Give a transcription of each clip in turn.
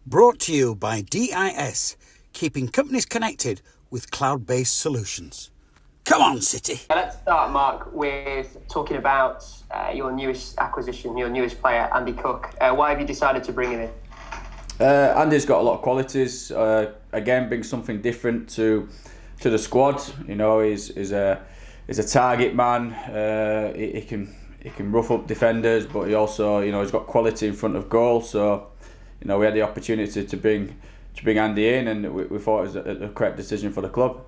Brought to you by DIS, keeping companies connected with cloud-based solutions. Come on, City. Let's start, Mark, with talking about your newest acquisition, your newest player, Andy Cook. Why have you decided to bring him in? Andy's got a lot of qualities. Again, brings something different to the squad. You know, he's a target man. He can rough up defenders, but he also, you know, he's got quality in front of goal. So, you know, we had the opportunity to bring Andy in, and we thought it was the correct decision for the club.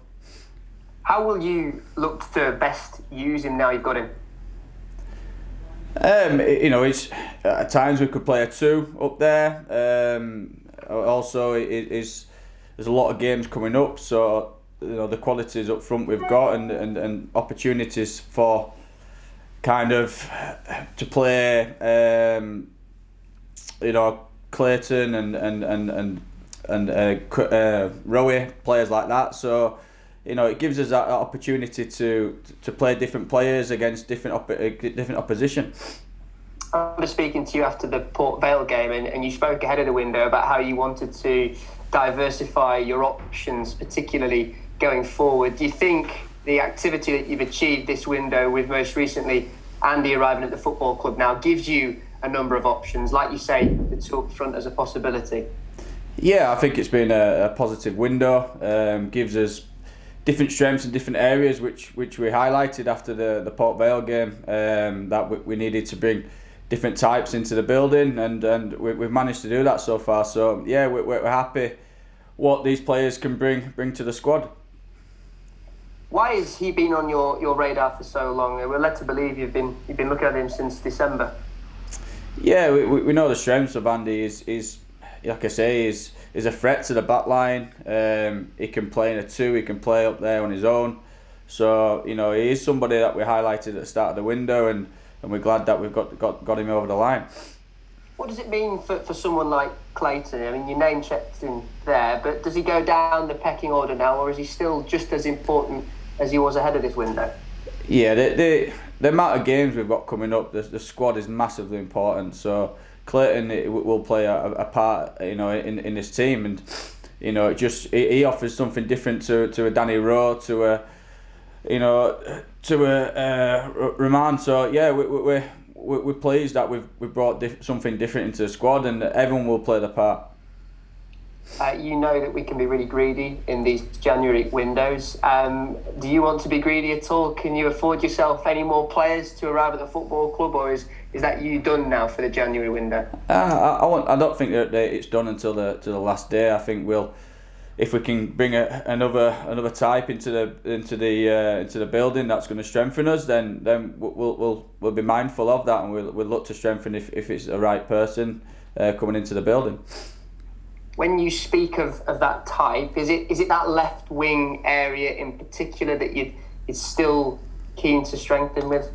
How will you look to best use him now you've got him? You know, it's at times we could play a 2 up there. Also, there's a lot of games coming up, so you know the qualities up front we've got, and opportunities for kind of to play. You know, Clayton and Rowie, players like that. So, you know, it gives us that opportunity to play different players against different opposition. I remember speaking to you after the Port Vale game, and you spoke ahead of the window about how you wanted to diversify your options, particularly going forward. Do you think the activity that you've achieved this window, with most recently Andy arriving at the football club now, gives you a number of options, like you say, the 2 up front as a possibility? Yeah, I think it's been a positive window. Gives us different strengths in different areas, which we highlighted after the Port Vale game, that we needed to bring different types into the building, and we've managed to do that so far. So yeah, we're happy what these players can bring to the squad. Why has he been on your radar for so long? We're led to believe you've been looking at him since December. Yeah, we know the strengths of Andy. Is like I say, is a threat to the back line. He can play in a 2, he can play up there on his own. So, you know, he is somebody that we highlighted at the start of the window, and we're glad that we've got him over the line. What does it mean for someone like Clayton? I mean, you name checked him there, but does he go down the pecking order now, or is he still just as important as he was ahead of this window? Yeah, the amount of games we've got coming up, the squad is massively important. So Clayton will play a part, you know, in this team, and you know, he offers something different to a Danny Rowe, to a Roman. So yeah, we're pleased that we've brought something different into the squad, and everyone will play their part. You know that we can be really greedy in these January windows. Do you want to be greedy at all? Can you afford yourself any more players to arrive at the football club, or is that you done now for the January window? I don't think that it's done until the last day. I think if we can bring another type into the building that's going to strengthen us, then we'll be mindful of that, and we'll look to strengthen if it's the right person coming into the building. When you speak of that type, is it that left wing area in particular that you're still keen to strengthen with?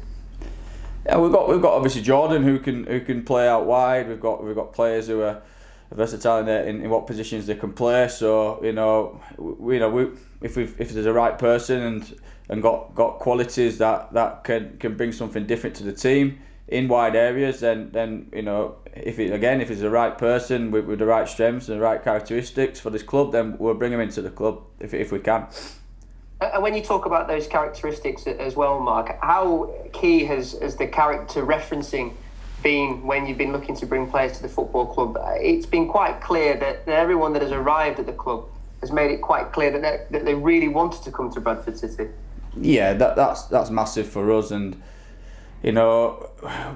Yeah, we've got obviously Jordan who can play out wide. We've got players who are versatile in what positions they can play. So you know, if there's a right person and got qualities that can bring something different to the team in wide areas, then you know, if it's the right person with the right strengths and the right characteristics for this club, then we'll bring him into the club if we can. And when you talk about those characteristics as well, Mark, how key has the character referencing been when you've been looking to bring players to the football club? It's been quite clear that everyone that has arrived at the club has made it quite clear that they really wanted to come to Bradford City. Yeah, that's massive for us, and you know,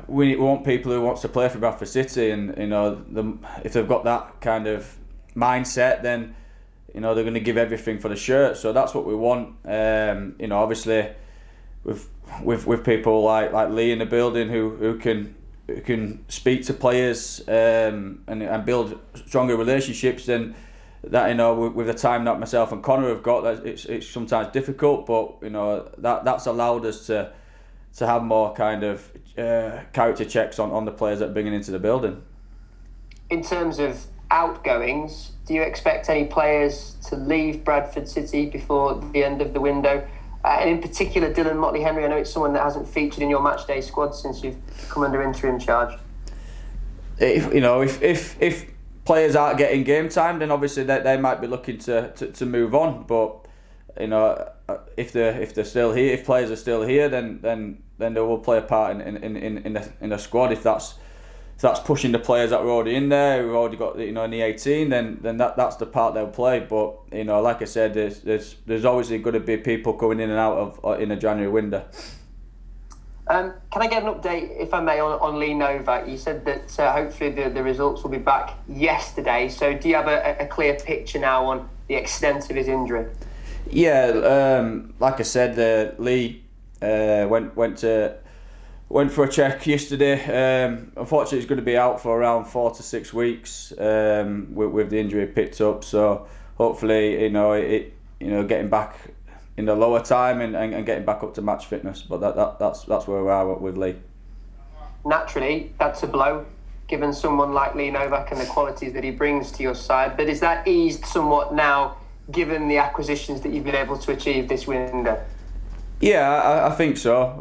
we want people who wants to play for Bradford City, and you know, if they've got that kind of mindset, then you know they're going to give everything for the shirt. So that's what we want. You know, obviously, with people like Lee in the building who can speak to players and build stronger relationships, then that, you know, with the time that myself and Connor have got, that it's sometimes difficult, but you know that's allowed us to have more kind of character checks on the players that are bringing into the building. In terms of outgoings, do you expect any players to leave Bradford City before the end of the window? And in particular, Dylan Motley-Henry, I know it's someone that hasn't featured in your matchday squad since you've come under interim charge. If players aren't getting game time, then obviously they might be looking to move on. But if they're still here, if players are still here, then they will play a part in a squad. If that's pushing the players that are already in there, who've already got in the 18, then that's the part they'll play. But like I said, there's obviously going to be people coming in and out of in a January window. Can I get an update, if I may, on Lee Novak? You said that hopefully the results will be back yesterday. So do you have a clear picture now on the extent of his injury? Yeah, like I said, Lee went for a check yesterday. Unfortunately, he's going to be out for around 4 to 6 weeks with the injury picked up. So hopefully, getting back in the lower time and getting back up to match fitness. But that's where we are with Lee. Naturally, that's a blow, given someone like Lee Novak and the qualities that he brings to your side. But is that eased somewhat now, given the acquisitions that you've been able to achieve this window? Yeah, I think so.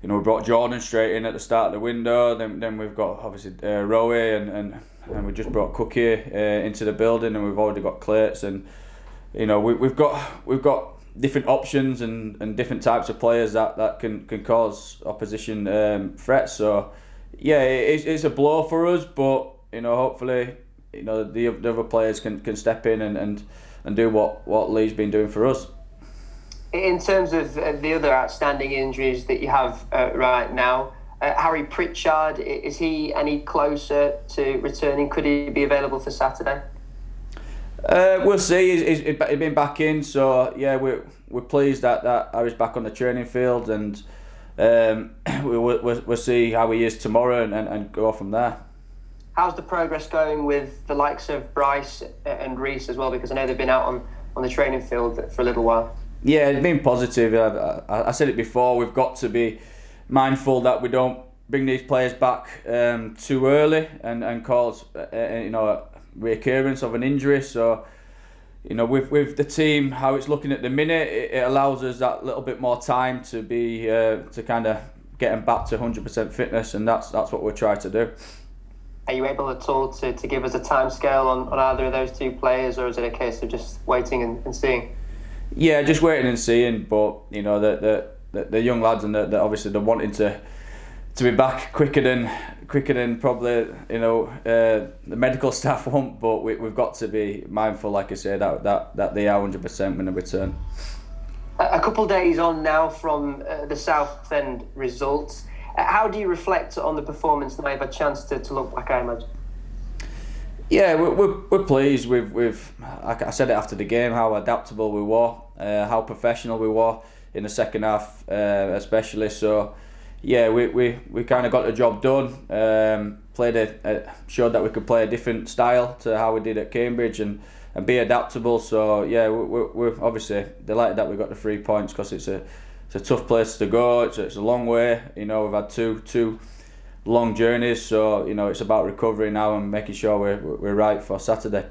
We brought Jordan straight in at the start of the window. Then we've got obviously Rowe and we just brought Cookie into the building, and we've already got Clates, and we've got different options and different types of players that can cause opposition threats. So yeah, it's a blow for us, but hopefully the other players can step in and do what Lee's been doing for us. In terms of the other outstanding injuries that you have right now, Harry Pritchard, is he any closer to returning? Could he be available for Saturday? We'll see. He's been back in, so yeah, we're pleased that Harry's back on the training field, and we'll see how he is tomorrow and go from there. How's the progress going with the likes of Bryce and Reese as well? Because I know they've been out on the training field for a little while. Yeah, it's been positive. I said it before, we've got to be mindful that we don't bring these players back too early and cause a reoccurrence of an injury. So with the team, how it's looking at the minute, it allows us that little bit more time to be to kind of get them back to 100% fitness, and that's what we're trying to do. Are you able at all to give us a timescale on either of those two players, or is it a case of just waiting and seeing? Yeah, just waiting and seeing. But the young lads, and obviously they're wanting to be back quicker than probably the medical staff want. But we've got to be mindful, like I said, that they are 100% when they return. A couple days on now from the Southend results. How do you reflect on the performance now you've had a chance to look back, I imagine? Yeah, we're pleased with like I said it after the game, how adaptable we were, how professional we were in the second half, especially. So yeah, we kind of got the job done. Showed that we could play a different style to how we did at Cambridge and be adaptable. So yeah, we're obviously delighted that we got the 3 points, because it's a tough place to go. It's a long way. We've had two long journeys, so it's about recovery now and making sure we're right for Saturday.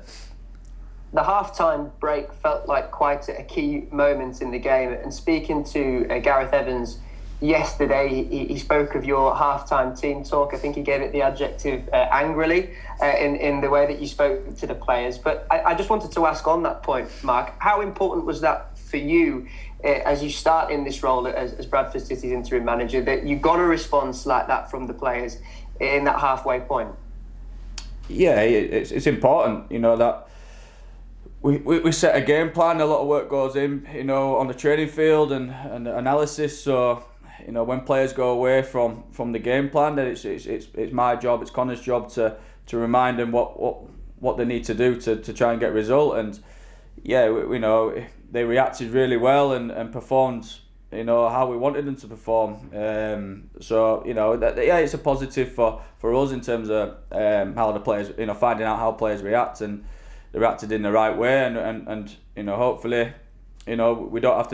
The half-time break felt like quite a key moment in the game, and speaking to Gareth Evans yesterday, he spoke of your half-time team talk. I think he gave it the adjective angrily in the way that you spoke to the players. But I just wanted to ask on that point, Mark, how important was that for you as you start in this role as Bradford City's interim manager, that you got a response like that from the players in that halfway point? Yeah, it's important, that we set a game plan. A lot of work goes in, on the training field and analysis. So, when players go away from the game plan, then it's my job, it's Connor's job to remind them what they need to do to try and get a result. And yeah, they reacted really well and performed, how we wanted them to perform. So it's a positive for us in terms of how the players, finding out how players react, and they reacted in the right way, and hopefully, we don't have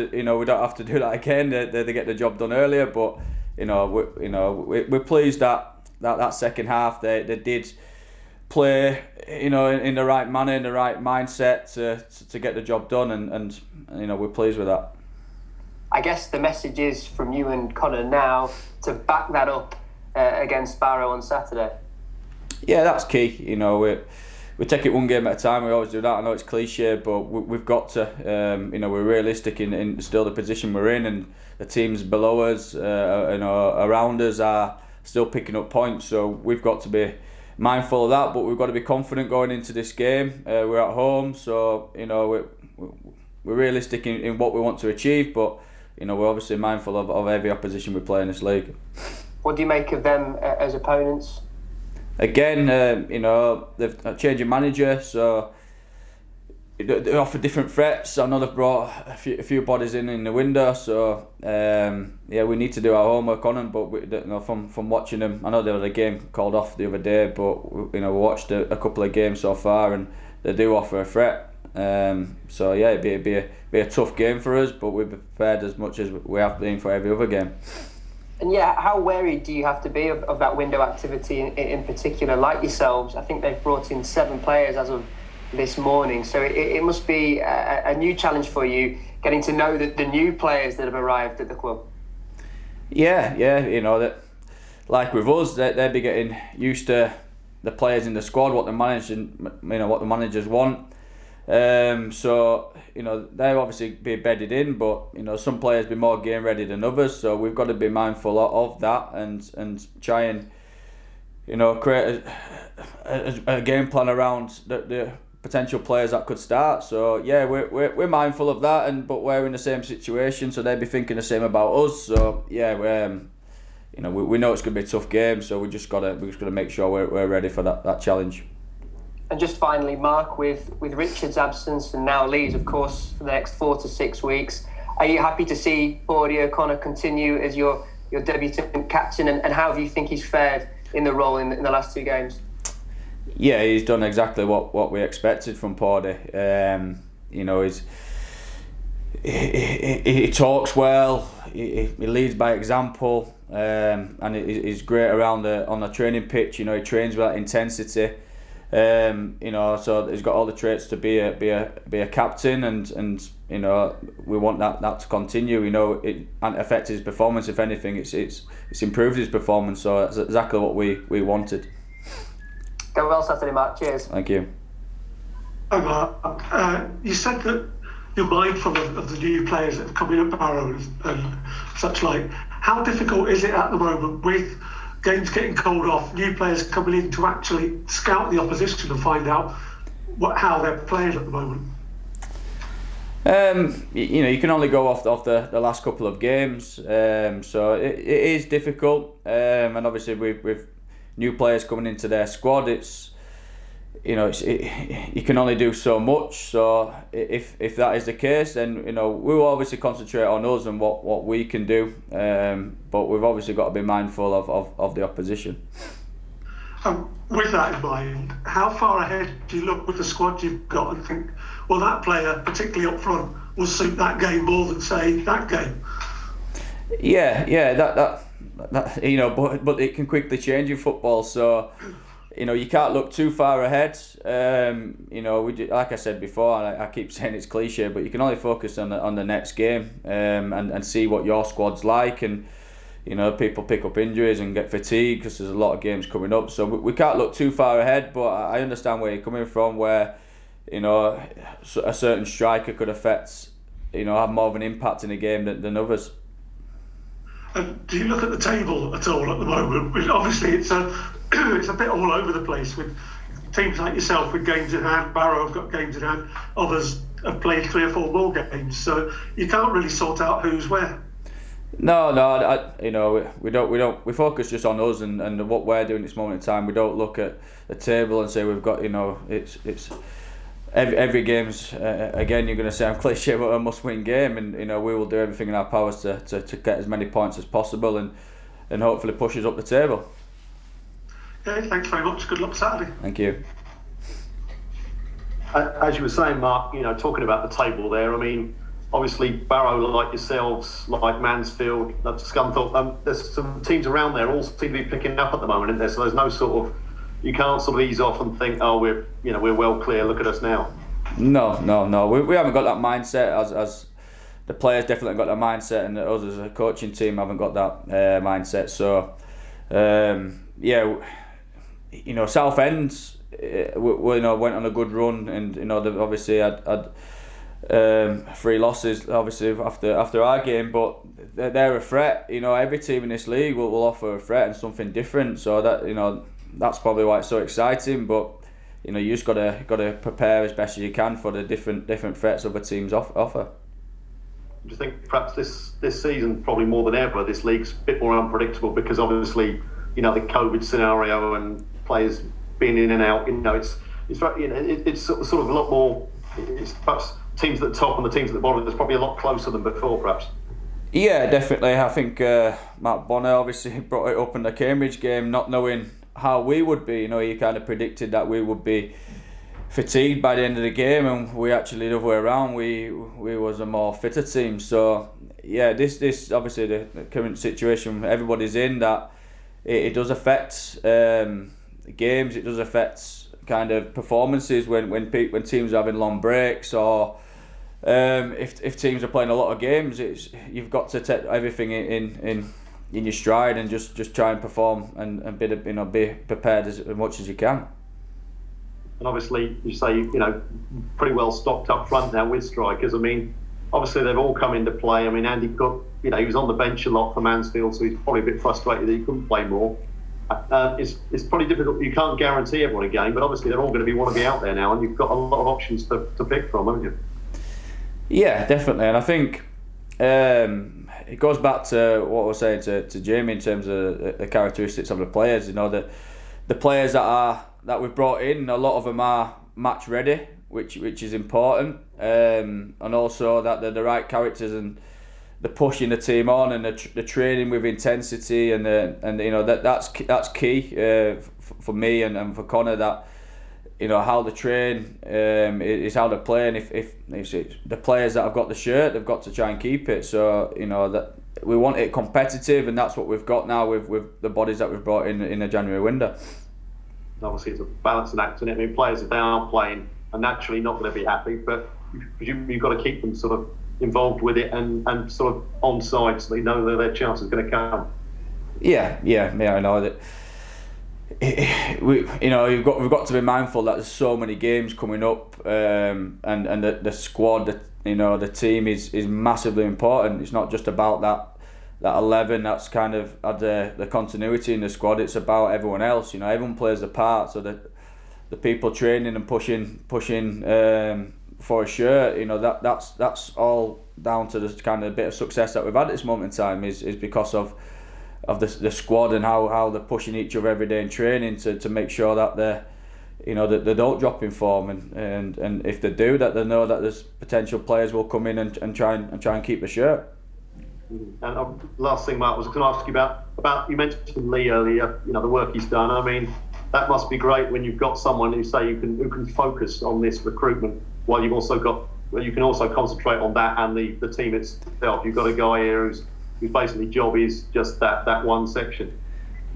to do that again. They get the job done earlier, but we're pleased that second half they did play in the right manner, in the right mindset to get the job done, and we're pleased with that. I guess the message is from you and Connor now to back that up against Barrow on Saturday. Yeah, that's key. You know, we take it one game at a time. We always do that. I know it's cliche, but we've got to. You know, we're realistic in still the position we're in, and the teams below us, you know, around us are still picking up points. So we've got to be mindful of that. But we've got to be confident going into this game. We're at home, so you know we're realistic in what we want to achieve. But you know, we're obviously mindful of every opposition we play in this league. What do you make of them as opponents? Again, you know, they've changed manager, so they offer different threats. I know they've brought a few bodies in the window, so yeah, we need to do our homework on them. But you know, from watching them, I know there was a game called off the other day, but you know, we watched a couple of games so far, and they do offer a threat. So yeah, it'd be a tough game for us, but we're prepared as much as we have been for every other game. And yeah, how wary do you have to be of that window activity in particular? Like yourselves, I think they've brought in 7 players as of this morning. So it must be a new challenge for you, getting to know the new players that have arrived at the club. Yeah, you know, that like with us, they'll be getting used to the players in the squad, what the managers want. So you know, they'll obviously be bedded in, but you know, some players be more game ready than others, so we've got to be mindful of that and try and, you know, create a game plan around the potential players that could start. So yeah, we're mindful of that, but we're in the same situation, so they'll be thinking the same about us. So yeah, you know, we know it's going to be a tough game, so we just got to make sure we're ready for that challenge. And just finally, Mark, with Richard's absence and now Lee's, of course, for the next 4 to 6 weeks, are you happy to see Bordy O'Connor continue as your debutant captain? And how do you think he's fared in the role in the last 2 games? Yeah, he's done exactly what we expected from Bordy. You know, he talks well, he leads by example, and he's great around on the training pitch. You know, he trains with that intensity. You know, so he's got all the traits to be a captain, and you know, we want that to continue. You know, it hasn't affected his performance. If anything, it's improved his performance. So that's exactly what we wanted. Go well Saturday, Mark. Cheers. Thank you. Hi, Mark. You said that you're mindful of the new players that have come in at Barrow and such like. How difficult is it at the moment with games getting called off, new players coming in to actually scout the opposition and find out how they're playing at the moment? You know, you can only go off the last couple of games, so it is difficult, and obviously with new players coming into their squad, it's, you know, you can only do so much. So if that is the case, then you know, we will obviously concentrate on us and what we can do, but we've obviously got to be mindful of the opposition. With that in mind, how far ahead do you look with the squad you've got and think, well, that player, particularly up front, will suit that game more than say that game? Yeah, that you know, but it can quickly change in football. So you know, you can't look too far ahead. You know, like I said before, and I keep saying it's cliche, but you can only focus on the next game, and see what your squad's like. And you know, people pick up injuries and get fatigued because there's a lot of games coming up. So we can't look too far ahead. But I understand where you're coming from, where you know, a certain striker could affect, you know, have more of an impact in a game than others. Do you look at the table at all at the moment? Which obviously it's a bit all over the place with teams like yourself with games in hand. Barrow have got games in hand. Others have played 3 or 4 more games, so you can't really sort out who's where. No, you know, we don't. We focus just on us and what we're doing at this moment in time. We don't look at the table and say we've got, you know, it's every game's again, you're going to say I'm cliche, but a must-win game, and you know, we will do everything in our powers to get as many points as possible and hopefully push us up the table. Okay, thanks very much. Good luck Saturday. Thank you. As you were saying, Mark, you know, talking about the table there, I mean, obviously Barrow, like yourselves, like Mansfield, Scunthorpe, there's some teams around there all seem to be picking up at the moment, isn't there? So there's no sort of, you can't sort of ease off and think, oh, we're well clear, look at us now. No. We haven't got that mindset as the players definitely got that mindset, and us as a coaching team haven't got that mindset. So, yeah, Southend, went on a good run, and they've obviously had 3 losses obviously after our game, but they're a threat. Every team in this league will offer a threat and something different. So that that's probably why it's so exciting. But you just got to prepare as best as you can for the different threats other teams offer. Do you think perhaps this season, probably more than ever, this league's a bit more unpredictable because obviously the COVID scenario and players being in and out. It's sort of a lot more. It's perhaps teams at the top and the teams at the bottom. It's probably a lot closer than before, perhaps. Yeah, definitely. I think Mark Bonner obviously brought it up in the Cambridge game, not knowing how we would be. He kind of predicted that we would be fatigued by the end of the game, and we actually the other way around. We was a more fitter team. So yeah, this obviously the current situation everybody's in, that it does affect games. It does affect kind of performances when teams are having long breaks, or if teams are playing a lot of games. You've got to take everything in your stride and just try and perform and be prepared as much as you can. And obviously, you say pretty well stocked up front now with strikers. I mean, obviously they've all come into play. I mean, Andy Cook, he was on the bench a lot for Mansfield, so he's probably a bit frustrated that he couldn't play more. It's probably difficult. You can't guarantee everyone a game, but obviously they're all going to want to be out there now, and you've got a lot of options to pick from, haven't you? Yeah, definitely. And I think it goes back to what I was saying to Jamie in terms of the characteristics of the players. The players that we've brought in, a lot of them are match ready, which is important, and also that they're the right characters and they're pushing the team on, and the training with intensity, and that's key for me and for Connor, that how they train is how they play, and if the players that have got the shirt, they've got to try and keep it. So that we want it competitive, and that's what we've got now with the bodies that we've brought in the January window. Obviously it's a balancing act, and I mean, players, if they aren't playing, are naturally not going to be happy, but you've got to keep them sort of involved with it and sort of on side, so they know that their chance is going to come. Yeah, I know that. We've got to be mindful that there's so many games coming up, and the squad, the team is massively important. It's not just about that 11 that's kind of had the continuity in the squad. It's about everyone else. Everyone plays a part. So the people training and pushing for a shirt, that's all down to the kind of bit of success that we've had at this moment in time is because of the squad and how they're pushing each other every day in training to make sure that they don't drop in form, and if they do, that they know that there's potential players will come in and try and keep the shirt. And last thing, Mark, was going to ask you about you mentioned Lee earlier. The work he's done. I mean, that must be great when you've got someone who can focus on this recruitment while you can also concentrate on that and the team itself. You've got a guy here whose basically job is just that one section.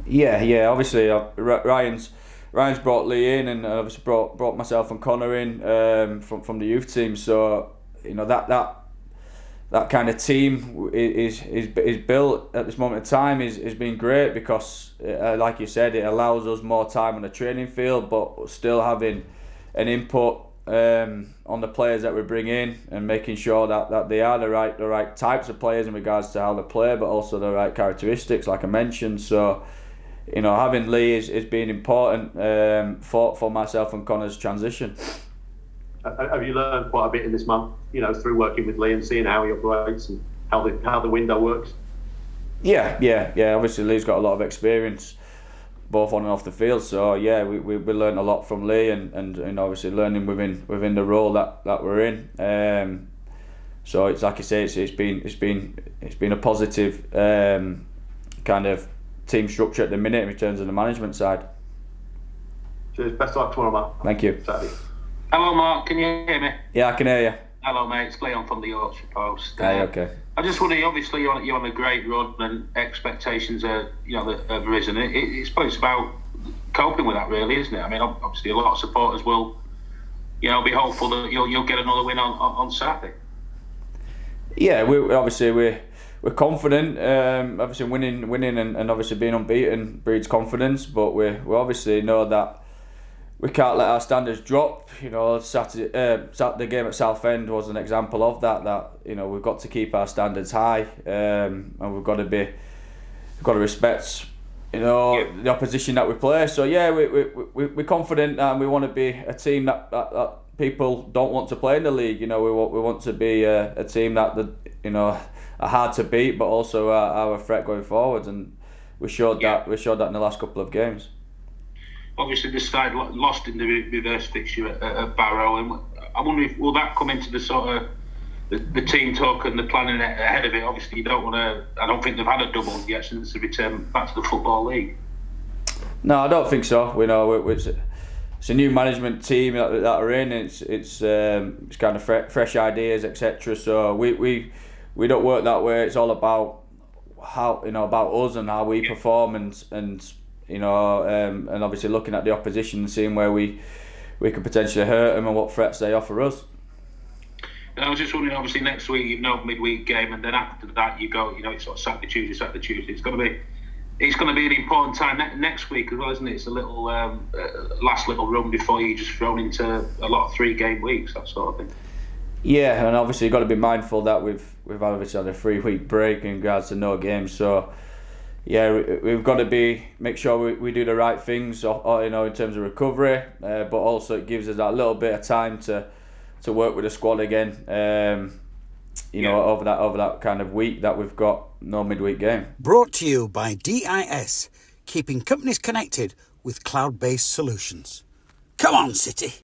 Yeah. Obviously, Ryan's brought Lee in, and obviously brought myself and Connor in from the youth team. So that kind of team is built at this moment in time is been great because, like you said, it allows us more time on the training field, but still having an input on the players that we bring in and making sure that they are the right types of players in regards to how they play, but also the right characteristics, like I mentioned. So, having Lee is being important for myself and Connor's transition. Have you learned quite a bit in this month, through working with Lee and seeing how he operates and how the window works? Yeah. Obviously, Lee's got a lot of experience, both on and off the field. So yeah, we learned a lot from Lee, and obviously learning within the role that we're in. So it's like I say, it's been a positive kind of team structure at the minute in terms of the management side. Cheers. Best of luck tomorrow, Mark. Thank you. Saturday. Hello, Mark. Can you hear me? Yeah, I can hear you. Hello, mate. It's Leon from the Yorkshire Post. Hey, okay. I just wonder, obviously, you're on a great run, and expectations are, that have risen. It's about coping with that, really, isn't it? I mean, obviously, a lot of supporters will, be hopeful that you'll get another win on Saturday. Yeah, we're we're confident. Obviously, winning, and obviously being unbeaten breeds confidence. But we obviously know that we can't let our standards drop. You know, the game at Southend was an example of that. That, you know, we've got to keep our standards high, and we've got to respect, you know, the opposition that we play. So yeah, we're confident, and we want to be a team that people don't want to play in the league. You know, we want to be a team that you know, are hard to beat, but also are a threat going forward. And we showed that in the last couple of games. Obviously, the side lost in the reverse fixture at Barrow, and I wonder if will that come into the sort of the team talk and the planning ahead of it. Obviously, you don't want to. I don't think they've had a double yet since the return back to the Football League. No, I don't think so. We know it's a new management team that are in. It's kind of fresh ideas, etc. So we don't work that way. It's all about how, you know, about us and how we perform, and you know, and obviously looking at the opposition and seeing where we could potentially hurt them and what threats they offer us. And I was just wondering, obviously next week you've no midweek game, and then after that you go, you know, it's sort of Saturday, Tuesday. It's going to be an important time next week as well, isn't it? It's a little last little run before you're just thrown into a lot of 3-game weeks, that sort of thing. Yeah, and obviously you've got to be mindful that we've obviously had a 3-week break in regards to no games. So yeah, we've got to make sure we do the right things, or, you know, in terms of recovery, but also it gives us that little bit of time to work with the squad again. You know, over that kind of week that we've got no midweek game. Brought to you by DIS, keeping companies connected with cloud-based solutions. Come on, City.